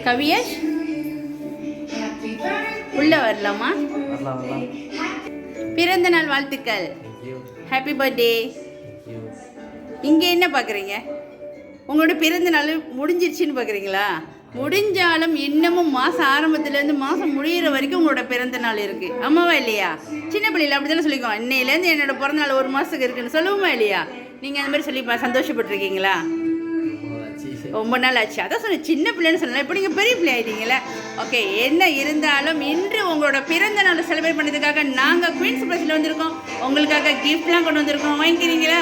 கவியஷ் உள்ள வரலாமா? பிறந்த நாள் வாழ்த்துக்கள். Happy birthday. இங்கே என்ன பார்க்குறீங்க? உங்களோட பிறந்த நாள் முடிஞ்சிருச்சுன்னு பார்க்குறீங்களா? முடிஞ்சாலும் இன்னமும் மாதம் ஆரம்பத்துலேருந்து மாதம் முடிகிற வரைக்கும் உங்களோட பிறந்த நாள் இருக்குது. ஆமாவா இல்லையா? சின்ன பிள்ளைல அப்படி தானே சொல்லிக்குவோம், இன்னையிலேருந்து என்னோட பிறந்த நாள் 1 மாதத்துக்கு இருக்குன்னு சொல்லுவோமா இல்லையா? நீங்கள் அந்த மாதிரி சொல்லி சந்தோஷப்பட்டுருக்கீங்களா? ரொம்ப நாள் ஆச்சு. அதான் சொன்னேன் சின்ன பிள்ளைன்னு சொல்லலாம். இப்போ நீங்கள் பெரிய பிள்ளை ஆகிட்டீங்களே. ஓகே, என்ன இருந்தாலும் இன்று உங்களோட பிறந்த நாளை செலிப்ரேட் பண்ணதுக்காக நாங்கள் குயின்ஸ் ப்ளஸில் வந்திருக்கோம். உங்களுக்காக கிஃப்ட்லாம் கொண்டு வந்திருக்கோம். வாங்கிக்கிறீங்களா?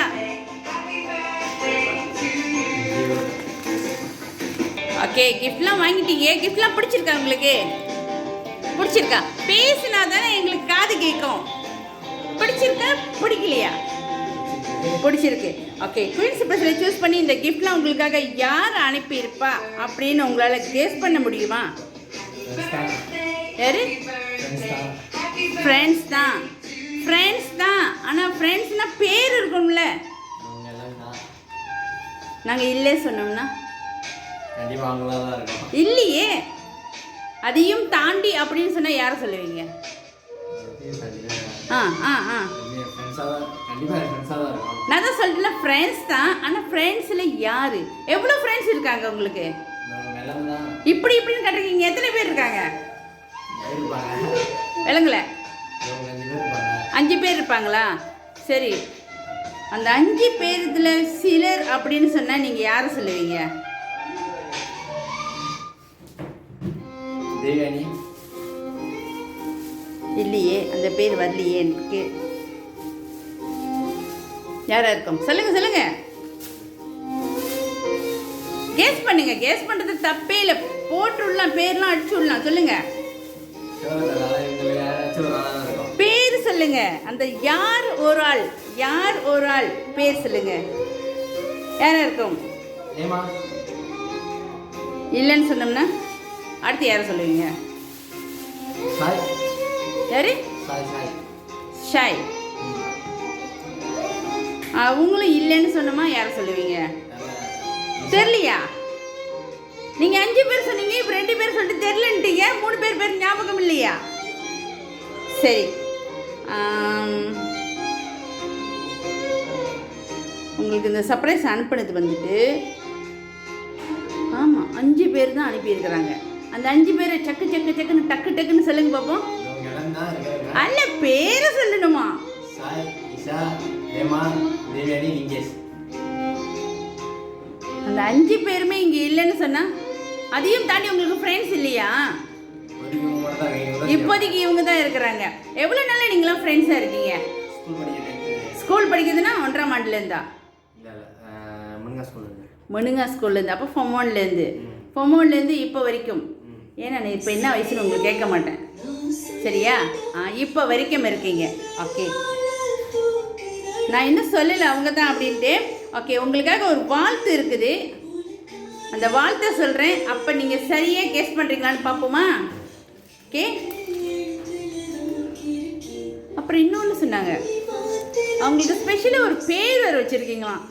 ஓகே, கிஃப்ட்லாம் வாங்கிட்டீங்க. கிஃப்ட்லாம் பிடிச்சிருக்கா உங்களுக்கு? பிடிச்சிருக்கா? பேசினா தானே எங்களுக்கு காது கேட்கும். பிடிச்சிருக்கா பிடிக்கலையா? பிடிச்சிருக்கு. ஓகே, குயின்ஸ் ப்ளஸில் சூஸ் பண்ணி இந்த கிஃப்ட்லாம் உங்களுக்காக யார் அனுப்பியிருப்பா அப்படின்னு உங்களால் கெஸ் பண்ண முடியுமா? யாரு? ஃப்ரெண்ட்ஸ் தான். ஃப்ரெண்ட்ஸ் தான். ஆனால் ஃப்ரெண்ட்ஸ்னால் பேர் இருக்கும்ல. நாங்கள் இல்லை சொன்னோம்னா இல்லையே. அதையும் தாண்டி அப்படின்னு சொன்னால் யாரை சொல்லுவீங்க? நான் தான் சொல்லிட்டேன் ஃப்ரெண்ட்ஸ் தான். ஆனால் ஃப்ரெண்ட்ஸில் யார்? எவ்வளோ ஃப்ரெண்ட்ஸ் இருக்காங்க உங்களுக்கு? இப்படி இப்படின்னு கட்டுறீங்க. எத்தனை பேர் இருக்காங்க? விளங்கல? 5 பேர் இருப்பாங்களா? சரி, அந்த 5 பேர்ல சிலர் அப்படின்னு சொன்னால் நீங்கள் யாரை சொல்லுவீங்க? இல்லையே, அந்த பேர் வரலையே எனக்கு. யாரா இருக்கும்? சொல்லுங்க சொல்லுங்க. கேஸ் பண்ணுங்க. கேஸ் பண்றது தப்பே இல்லை. போட்டுடலாம், பேர்லாம் அடிச்சு விடலாம். சொல்லுங்க, பேர் சொல்லுங்க. அந்த யார் ஒரு ஆள், யார் ஒரு ஆள் பேர் சொல்லுங்க. யாரா இருக்கும்? இல்லைன்னு சொன்னோம்னா அடுத்து யாரை சொல்லுவீங்க? யாரு? ஷாய். அவங்களும் இல்லைன்னு சொன்னோமா யாரை சொல்லுவீங்க? தெரியலையா? நீங்கள் 5 பேர் சொன்னீங்க, இப்போ 2 பேர் சொல்லிட்டு தெரிலன்ட்டீங்க. 3 பேர் ஞாபகம் இல்லையா? சரி, உங்களுக்கு இந்த சர்ப்ரைஸ் அனுப்பினது வந்துட்டு ஆமாம் 5 பேர் தான் அனுப்பியிருக்கிறாங்க. அந்த 5 பேரை டக்குன்னு சொல்லுங்க பார்ப்போம். அல்ல, பேரை சொல்லணுமா? அந்த 5 பேருமே இங்கே இல்லைன்னு சொன்னா அதையும் தாண்டி உங்களுக்கு ஃப்ரெண்ட்ஸ் இல்லையா? இப்போதைக்கு இவங்க தான் இருக்கிறாங்க. எவ்வளோ நாளாக நீங்களாம் ஃப்ரெண்ட்ஸாக இருக்கீங்க? ஸ்கூல் படிக்கிறதுனா 1ஆம் ஆண்டுலேருந்தா? மணுங்கா ஸ்கூல்லேருந்து. அப்போ ஃபார்ம் 1லேருந்து இப்போ வரைக்கும். ஏன்னா நான் இப்போ என்ன வயசுன்னு உங்களுக்கு கேட்க மாட்டேன், சரியா? இப்போ வரைக்கும் இருக்கீங்க. ஓகே, நான் இன்னும் சொல்லலை அவங்க தான் அப்படின்ட்டு. ஓகே, உங்களுக்காக ஒரு வாழ்த்து இருக்குது. அந்த வாழ்த்தை சொல்கிறேன். அப்போ நீங்கள் சரியாக கெஸ் பண்ணுறீங்களான்னு பார்ப்போமா? ஓகே, அப்புறம் இன்னொன்று சொன்னாங்க, அவங்களுக்கு ஸ்பெஷலாக ஒரு பேர் வேறு வச்சுருக்கீங்களாம்.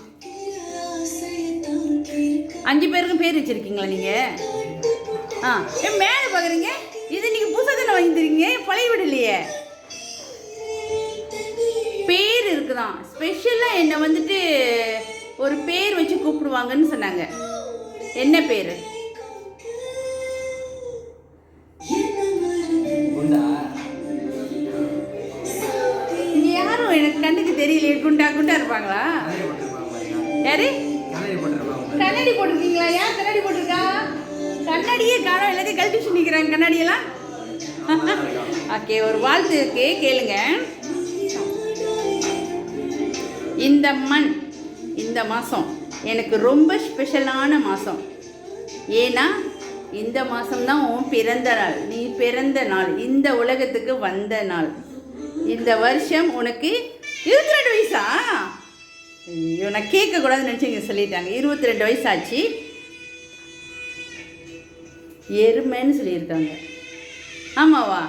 5 பேருக்கும் பேர் வச்சுருக்கீங்களா நீங்கள்? மேலே பார்க்குறீங்க. இது நீங்கள் புதுசாக தானே வாங்கிக்கிறீங்க, பழைய வீடு இல்லையே. பேர் இருக்குதான். ஸ்பெஷலாக என்னை வந்துட்டு ஒரு பேர் வச்சு கூப்பிடுவாங்கன்னு சொன்னாங்க. என்ன பேர்? இங்கே யாரும் எனக்கு கண்ணுக்கு தெரியலையே. குண்டா இருப்பாங்களா? யாரு? கண்ணாடி போட்டிருக்கீங்களா? யார் கண்ணாடி போட்டிருக்கா? கண்ணாடியே காணோம், எல்லாத்தையும் கழட்டி நிற்கிறாங்க கண்ணாடியெல்லாம். ஓகே, ஒரு வாழ்த்து இருக்கு, கேளுங்க. இந்த மண், இந்த மாதம் எனக்கு ரொம்ப ஸ்பெஷலான மாதம். ஏன்னா இந்த மாதம்தான் உன் பிறந்த நாள். நீ பிறந்த நாள், இந்த உலகத்துக்கு வந்த நாள். இந்த வருஷம் உனக்கு 22 வயசா? ஐயோ, நான் கேட்கக்கூடாதுன்னு நினச்சிங்க சொல்லிட்டாங்க. 22 வயசாச்சு. எருமைன்னு சொல்லியிருக்காங்க. ஆமாவா?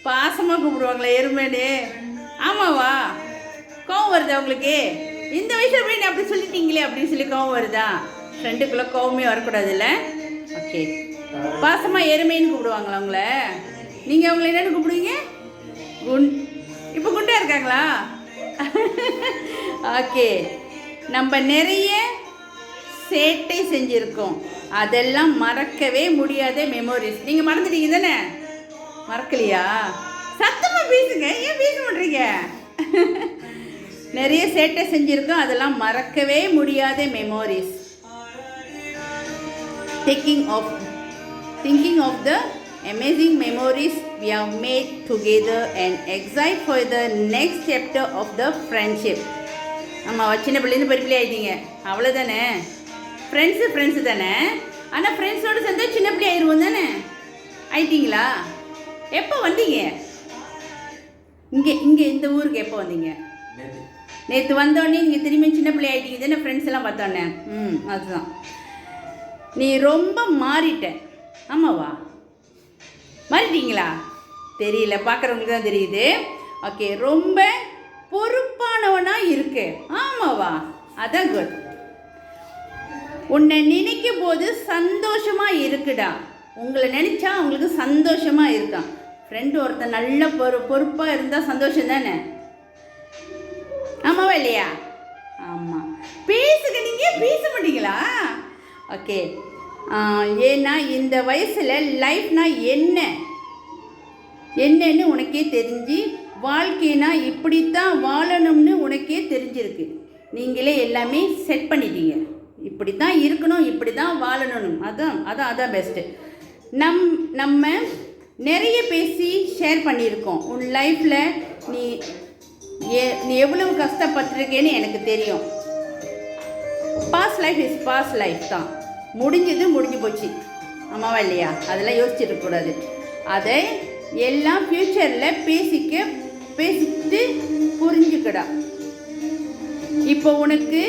பாசமாக கூப்பிடுவாங்களா எருமைன்னு? ஆமாவா? கோவம் வருதா உங்களுக்கு? இந்த வயசில் போய் நீ அப்படி சொல்லிட்டீங்களே அப்படின்னு சொல்லி கோவம் வருதா? ஃப்ரெண்டுக்குள்ளே கோவமே வரக்கூடாதுல்ல. ஓகே. பாசமாக எருமைன்னு கூப்பிடுவாங்களா உங்களை? நீங்கள் அவங்கள என்னென்னு கூப்பிடுவீங்க? இப்போ குண்டா இருக்காங்களா? ஓகே. நம்ம நிறைய சேட்டை செஞ்சுருக்கோம், அதெல்லாம் மறக்கவே முடியாத மெமோரிஸ். நீங்கள் மறந்துட்டீங்க தானே? மறக்கலையா? சத்தமாக பேசுங்க, ஏன் பேச மாட்டீங்க? நிறைய சேட்டை செஞ்சுருக்கோம், அதெல்லாம் மறக்கவே முடியாத memories. Thinking of the amazing memories we have made together and excited for the next chapter of the friendship. ஆமாம், சின்ன பிள்ளைன்னு பெரிய பிள்ளை ஆகிட்டீங்க, அவ்வளோதானே? ஃப்ரெண்ட்ஸு தானே. ஆனால் ஃப்ரெண்ட்ஸோடு சேர்ந்து சின்ன பிள்ளை ஆயிடுவோம் தானே? ஆயிட்டீங்களா? எப்போ வந்தீங்க இங்கே இந்த ஊருக்கு? எப்போ வந்தீங்க? நேற்று வந்தோடனே நீங்கள் திரும்பி சின்ன பிள்ளை ஆகிட்டீங்க தானே? ஃப்ரெண்ட்ஸ் எல்லாம் பார்த்தோன்னே. அதுதான். நீ ரொம்ப மாறிட்ட. ஆமாவா? மாறிட்டீங்களா? தெரியல, பார்க்குறவங்களுக்கு தான் தெரியுது. ஓகே. ரொம்ப பொறுப்பானவனாக இருக்கு. ஆமாவா? அதான் குட். உன்னை நினைக்கும் போது சந்தோஷமாக இருக்குடா. உங்களை நினச்சா உங்களுக்கு சந்தோஷமாக இருக்கான். ஃப்ரெண்டு ஒருத்தன் நல்ல பொறுப்பாக இருந்தால் சந்தோஷம் தானே? ஆமாவா இல்லையா? ஆமாம். பேசுங்க, நீங்கள் பேச மாட்டீங்களா? ஓகே. ஏன்னா இந்த வயசில் லைஃப்னா என்னன்னு உனக்கே தெரிஞ்சு, வாழ்க்கைனா இப்படித்தான் வாழணும்னு உனக்கே தெரிஞ்சிருக்கு. நீங்களே எல்லாமே செட் பண்ணிட்டீங்க. இப்படி தான் இருக்கணும், இப்படி தான் வாழணும். அதான் பெஸ்ட்டு. நம்ம நிறைய பேசி ஷேர் பண்ணியிருக்கோம். உன் லைஃப்பில் நீ எவ்வளவு கஷ்டப்பட்டிருக்கேன்னு எனக்கு தெரியும். Past life is past life தான். முடிஞ்சு போச்சு. ஆமாவா இல்லையா? அதெல்லாம் யோசிச்சிருக்கக்கூடாது. அதை எல்லாம் ஃப்யூச்சரில் பேசிட்டு புரிஞ்சுக்கடா. இப்போ உனக்கு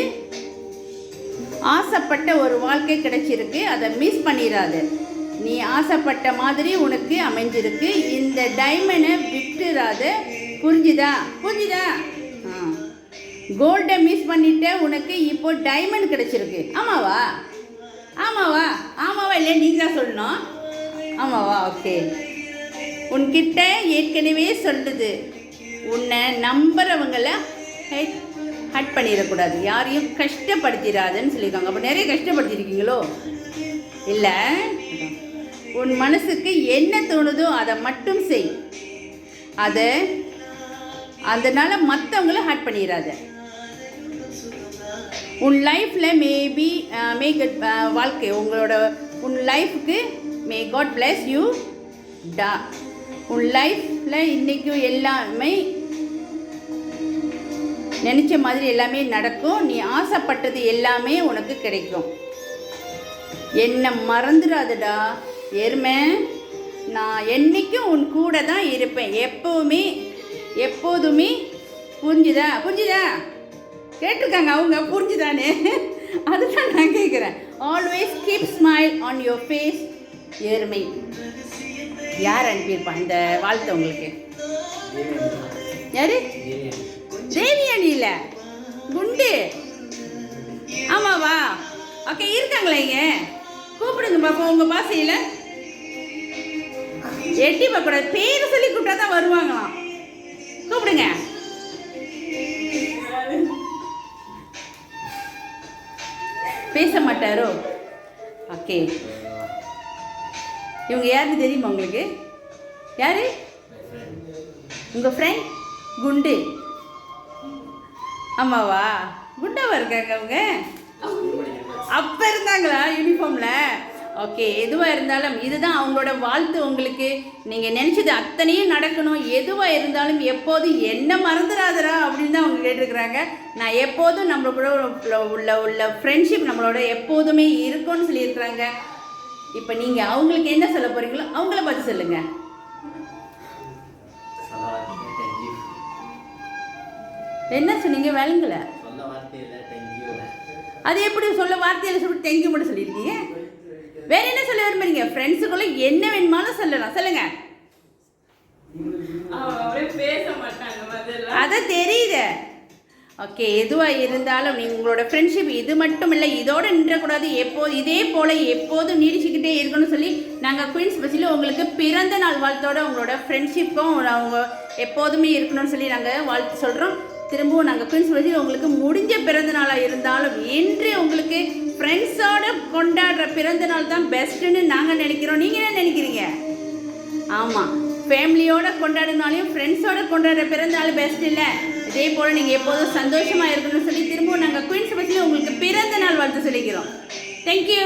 ஆசைப்பட்ட ஒரு வாழ்க்கை கிடைச்சிருக்கு, அதை மிஸ் பண்ணிடாத. நீ ஆசைப்பட்ட மாதிரி உனக்கு அமைஞ்சிருக்கு. இந்த டைமண்டை விட்டுறாத. புரிஞ்சுதா? கோல்டை மிஸ் பண்ணிட்ட, உனக்கு இப்போ டைமண்ட் கிடைச்சிருக்கு. ஆமாவா இல்லையா? நீங்கள் தான் சொல்லணும். ஆமாவா? ஓகே. உன்கிட்ட ஏற்கனவே சொல்லுது, உன்னை நம்புறவங்களை ஹட் பண்ணிடக்கூடாது, யாரையும் கஷ்டப்படுத்திடாதுன்னு சொல்லியிருக்காங்க. அப்போ நிறைய கஷ்டப்படுத்திருக்கீங்களோ? இல்லை. உன் மனசுக்கு என்ன தோணுதோ அதை மட்டும் செய். அதனால் மற்றவங்கள ஹட் பண்ணிடாத. உன் லைஃப்பில் வாழ்க்கை உன் லைஃப்க்கு மே காட் பிளஸ் யூ டா. உன் லைஃப்பில் இன்றைக்கும் எல்லாமே நினச்ச மாதிரி எல்லாமே நடக்கும். நீ ஆசைப்பட்டது எல்லாமே உனக்கு கிடைக்கும். என்னை மறந்துடாதடா எருமை. நான் என்றைக்கும் உன் கூட தான் இருப்பேன், எப்போதுமே. புரிஞ்சுதா? கேட்டிருக்காங்க அவங்க, புரிஞ்சுதானே? அதுதான் நான் கேட்குறேன். Always keep smile on your face எருமை. யார் அனுப்பியிருப்பான் இந்த வாழ்த்து உங்களுக்கு? யாரு? தேவியானி இல்லை, குண்டு. ஆமாவா? ஓகே. இருக்காங்களா இங்கே? கூப்பிடுங்க பாப்பா. உங்கள் பாசையில் எட்டி பார்க்கக்கூடாது, பேர் சொல்லி கூப்பிட்டா தான் வருவாங்களாம். கூப்பிடுங்க. பேச மாட்டாரோ? ஓகே. இவங்க யாருன்னு தெரியுமா உங்களுக்கு? யாரு உங்கள் ஃப்ரெண்ட்? குண்டு. ஆமாவா? குண்டாவா இருக்காங்க அவங்க? அப்போ இருந்தாங்களா யூனிஃபார்மில்? ஓகே. எதுவாக இருந்தாலும் இதுதான் அவங்களோட வாழ்த்து உங்களுக்கு. நீங்கள் நினச்சது அத்தனையும் நடக்கணும். எதுவாக இருந்தாலும் எப்போதும் என்ன மறந்துடாதரா அப்படின்னு தான் அவங்க கேட்டிருக்கிறாங்க. நான் எப்போதும் நம்மளோட உள்ள ஃப்ரெண்ட்ஷிப் நம்மளோட எப்போதுமே இருக்கும்னு சொல்லியிருக்கிறாங்க. இப்போ நீங்கள் அவங்களுக்கு என்ன சொல்ல போகிறீங்களோ அவங்கள பார்த்து சொல்லுங்கள். என்ன சொன்னீங்க? வேலைங்கள அது எப்படி சொல்ல வார்த்தையில் சொல்லி தேங்க்யூ மட்டும் சொல்லியிருக்கீங்க? வேற என்ன சொல்ல விரும்புறீங்க? ஃப்ரெண்ட்ஸுக்குள்ள என்ன வேணுமாலும் சொல்லலாம். சொல்லுங்க. அதை தெரியுது. ஓகே, எதுவாக இருந்தாலும் நீங்கள் உங்களோட ஃப்ரெண்ட்ஷிப் இது மட்டும் இல்லை, இதோடு நின்றக்கூடாது, இதே போல் எப்போதும் நீடிச்சுக்கிட்டே இருக்கணும்னு சொல்லி நாங்கள் குயின்ஸ் பஸ்ஸில் உங்களுக்கு பிறந்த நாள் வாழ்த்தோட உங்களோட ஃப்ரெண்ட்ஷிப்பும் அவங்க எப்போதுமே இருக்கணும்னு சொல்லி நாங்கள் வாழ்த்து சொல்கிறோம். திரும்பவும் நாங்கள் குயின்ஸ் பஸ்ஸில் உங்களுக்கு முடிஞ்ச பிறந்த நாளாக இருந்தாலும் இன்று உங்களுக்கு ஃப்ரெண்ட்ஸோடு கொண்டாடுற பிறந்த நாள் தான் பெஸ்ட்டுன்னு நாங்கள் நினைக்கிறோம். நீங்கள் என்ன நினைக்கிறீங்க? ஆமாம், ஃபேமிலியோடு கொண்டாடினாலையும் ஃப்ரெண்ட்ஸோடு கொண்டாடுற பிறந்த நாள் பெஸ்ட் இல்லை. இதே போல் நீங்கள் எப்போதும் சந்தோஷமாக இருக்கணும்னு சொல்லி திரும்பவும் நாங்கள் குயின்ஸ் பஸ்ஸில் உங்களுக்கு பிறந்த நாள் வாழ்த்து சொல்லிக்கிறோம். தேங்க்யூ.